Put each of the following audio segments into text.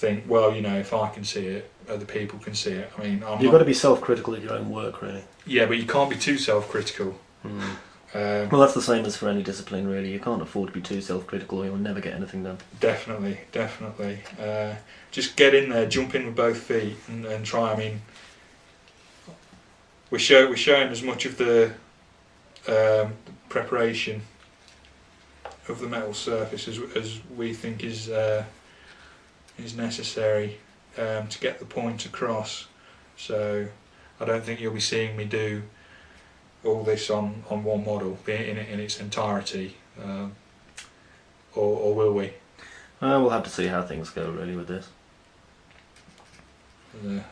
think, well, you know, if I can see it, other people can see it. I mean, you've got to be self-critical of your own work, really. Yeah, but you can't be too self-critical. Well, that's the same as for any discipline, really. You can't afford to be too self-critical or you'll never get anything done. Definitely, definitely. Just get in there, jump in with both feet and try. I mean, we're showing as much of the preparation of the metal surface as we think is necessary to get the point across. So I don't think you'll be seeing me do all this on one model in its entirety, or will we? We'll have to see how things go really with this.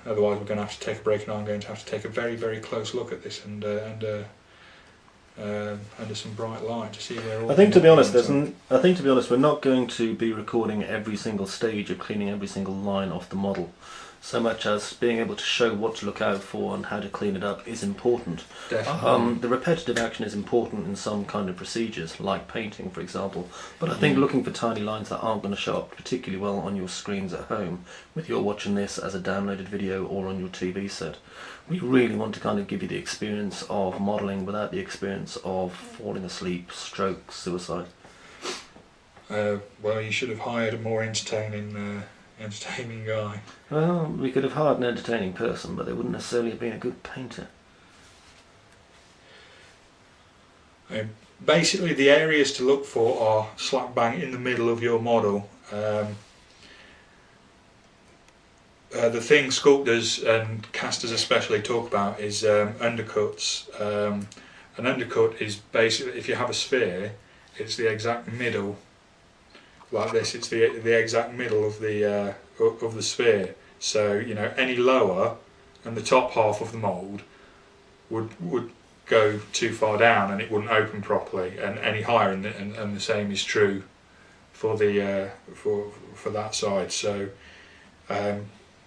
Otherwise we're going to have to take a break, and I'm going to have to take a very, very close look at this and under some bright light to see where all. I think to be honest, we're not going to be recording every single stage of cleaning every single line off the model, so much as being able to show what to look out for and how to clean it up is important. Definitely. The repetitive action is important in some kind of procedures, like painting, for example. But I think looking for tiny lines that aren't going to show up particularly well on your screens at home, whether you're watching this as a downloaded video or on your TV set, we really want to kind of give you the experience of modelling without the experience of falling asleep, stroke, suicide. Well, you should have hired a more entertaining guy. Well, we could have hired an entertaining person, but they wouldn't necessarily have been a good painter. Basically, the areas to look for are slap bang in the middle of your model. The thing sculptors and casters especially talk about is undercuts. An undercut is basically, if you have a sphere, it's the exact middle, like this. It's the exact middle of the sphere. So you know, any lower, and the top half of the mould would go too far down, and it wouldn't open properly. And any higher, and the same is true for the for that side. So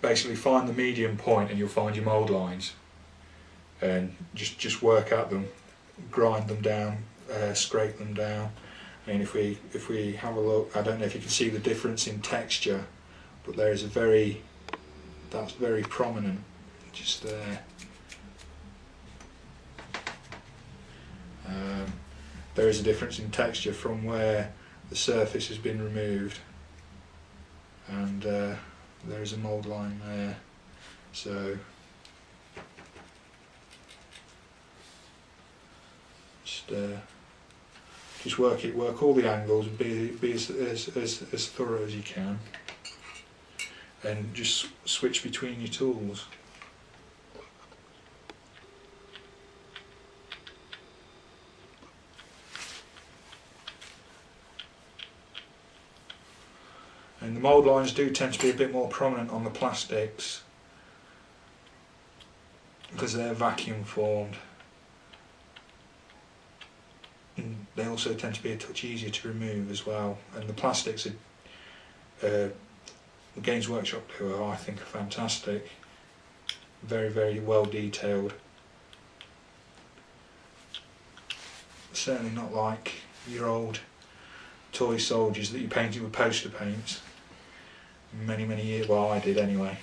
basically, find the medium point, and you'll find your mould lines, and just work at them, grind them down, scrape them down. I mean, if we have a look, I don't know if you can see the difference in texture, but there is that's very prominent, just there. There is a difference in texture from where the surface has been removed, and there is a mould line there. So just work all the angles, and be as thorough as you can, and just switch between your tools. And the mould lines do tend to be a bit more prominent on the plastics because they're vacuum formed. And they also tend to be a touch easier to remove as well. And the plastics the Games Workshop do, I think, are fantastic. Very, very well detailed. Certainly not like your old toy soldiers that you painted with poster paints. Many, many years. Well, I did anyway.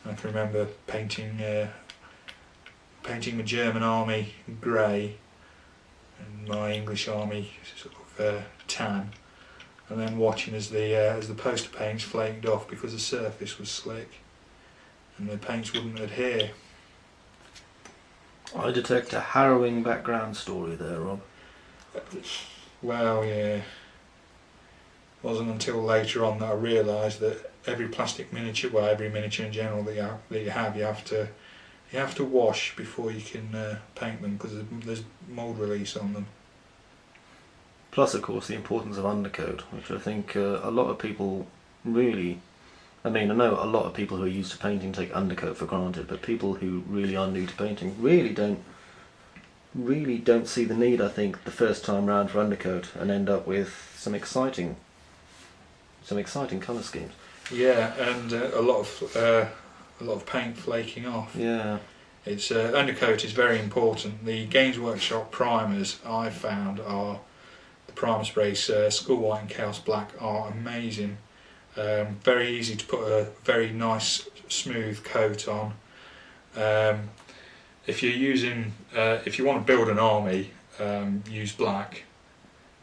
I can remember painting the German army grey and my English army sort of tan, and then watching as the poster paints flaked off because the surface was slick and the paints wouldn't adhere. I detect a harrowing background story there, Rob. Well, yeah. It wasn't until later on that I realised that every plastic miniature, well, every miniature in general that you have to wash before you can paint them, because there's mould release on them. Plus, of course, the importance of undercoat, which I think a lot of people really, I mean, I know a lot of people who are used to painting take undercoat for granted, but people who really are new to painting really don't see the need, I think, the first time round for undercoat, and end up with some exciting colour schemes. Yeah, and a lot of paint flaking off. Yeah. It's undercoat is very important. The Games Workshop primers I've found are the primer sprays, Skull White and Chaos Black, are amazing. Very easy to put a very nice smooth coat on. If you're using, if you want to build an army, use black.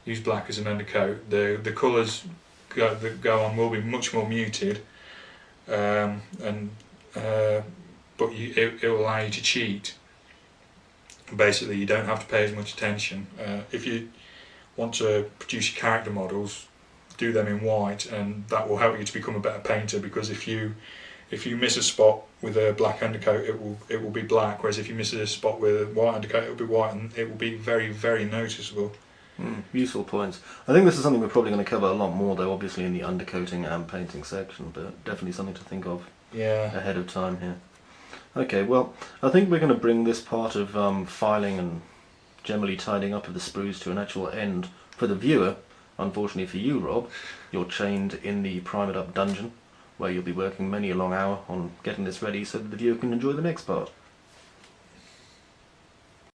Use black as an undercoat. The colours that go on will be much more muted, but it will allow you to cheat. Basically, you don't have to pay as much attention. If you want to produce your character models, do them in white, and that will help you to become a better painter. Because if you miss a spot with a black undercoat, it will be black. Whereas if you miss a spot with a white undercoat, it will be white, and it will be very, very noticeable. Useful points. I think this is something we're probably going to cover a lot more, though, obviously in the undercoating and painting section, but definitely something to think of ahead of time here. Okay, well, I think we're going to bring this part of filing and generally tidying up of the sprues to an actual end for the viewer. Unfortunately for you, Rob, you're chained in the Prime It Up dungeon, where you'll be working many a long hour on getting this ready so that the viewer can enjoy the next part.